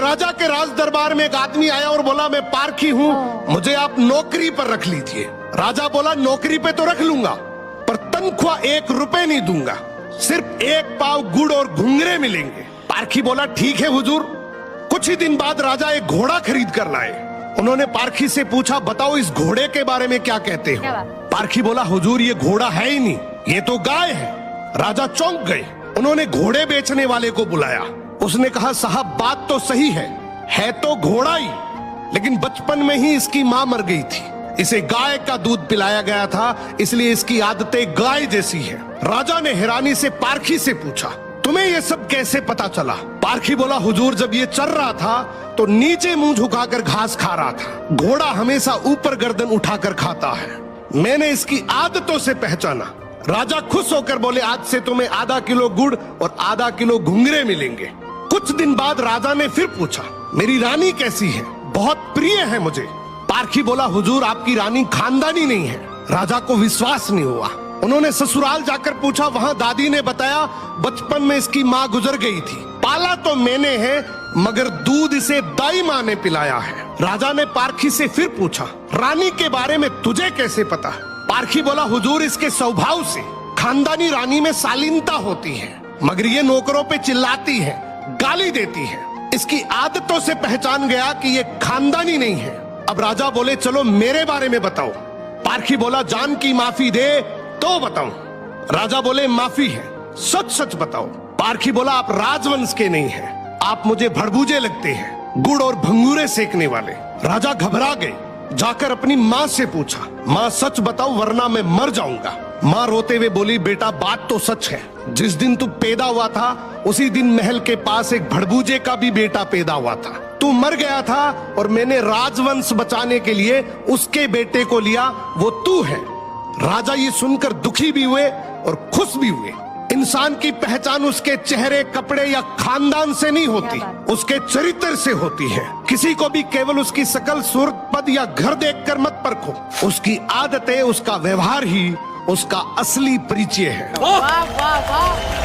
राजा के राज दरबार में एक आदमी आया और बोला, मैं पारखी हूँ, मुझे आप नौकरी पर रख लीजिए। राजा बोला, नौकरी पे तो रख लूंगा, पर तनख्वाह 1 रुपए नहीं दूंगा, सिर्फ 1 पाव गुड़ और घुंघरे मिलेंगे। पारखी बोला, ठीक है हुजूर। कुछ ही दिन बाद राजा एक घोड़ा खरीद कर लाए। उन्होंने पारखी से पूछा, बताओ इस घोड़े के बारे में क्या कहते हो? पारखी बोला, हुजूर ये घोड़ा है ही नहीं, ये तो गाय है। राजा चौंक गए। उन्होंने घोड़े बेचने वाले को बुलाया। उसने कहा, साहब बात तो सही है तो घोड़ा ही, लेकिन बचपन में ही इसकी माँ मर गई थी, इसे गाय का दूध पिलाया गया था, इसलिए इसकी आदतें गाय जैसी है। राजा ने हैरानी से पारखी से पूछा, तुम्हें ये सब कैसे पता चला? पारखी बोला, हुजूर जब ये चर रहा था तो नीचे मुंह झुकाकर घास खा रहा था, घोड़ा हमेशा ऊपर गर्दन उठाकर खाता है, मैंने इसकी आदतों से पहचाना। राजा खुश होकर बोले, आज से तुम्हें आधा किलो गुड़ और आधा किलो घुंघरे मिलेंगे। कुछ दिन बाद राजा ने फिर पूछा, मेरी रानी कैसी है? बहुत प्रिय है मुझे। पारखी बोला, हुजूर आपकी रानी खानदानी नहीं है। राजा को विश्वास नहीं हुआ। उन्होंने ससुराल जाकर पूछा, वहां दादी ने बताया, बचपन में इसकी माँ गुजर गई थी, पाला तो मैंने है, मगर दूध इसे दाई माँ ने पिलाया है। राजा ने पारखी से फिर पूछा, रानी के बारे में तुझे कैसे पता? पारखी बोला, हुजूर इसके स्वभाव से खानदानी रानी में शालीनता होती है, मगर ये नौकरों पे चिल्लाती है, गाली देती है, इसकी आदतों से पहचान गया कि ये खानदानी नहीं है। अब राजा बोले, चलो मेरे बारे में बताओ। पारखी बोला, जान की माफी दे तो बताऊं। राजा बोले, माफी है, सच सच बताओ। पारखी बोला, आप राजवंश के नहीं हैं, आप मुझे भड़बूजे लगते हैं, गुड़ और भंगूरे सेकने वाले। राजा घबरा गए। जाकर अपनी माँ से पूछा, माँ सच बताओ वरना मैं मर जाऊंगा। माँ रोते हुए बोली, बेटा बात तो सच है, जिस दिन तू पैदा हुआ था उसी दिन महल के पास एक भड़बूजे का भी बेटा पैदा हुआ था, तू मर गया था और मैंने राजवंश बचाने के लिए उसके बेटे को लिया, वो तू है। राजा ये सुनकर दुखी भी हुए और खुश भी हुए। इंसान की पहचान उसके चेहरे, कपड़े या खानदान से नहीं होती, उसके चरित्र से होती है। किसी को भी केवल उसकी शकल, सूरत, पद या घर देखकर मत परखो, उसकी आदतें, उसका व्यवहार ही उसका असली परिचय है। वाह वाह वाह।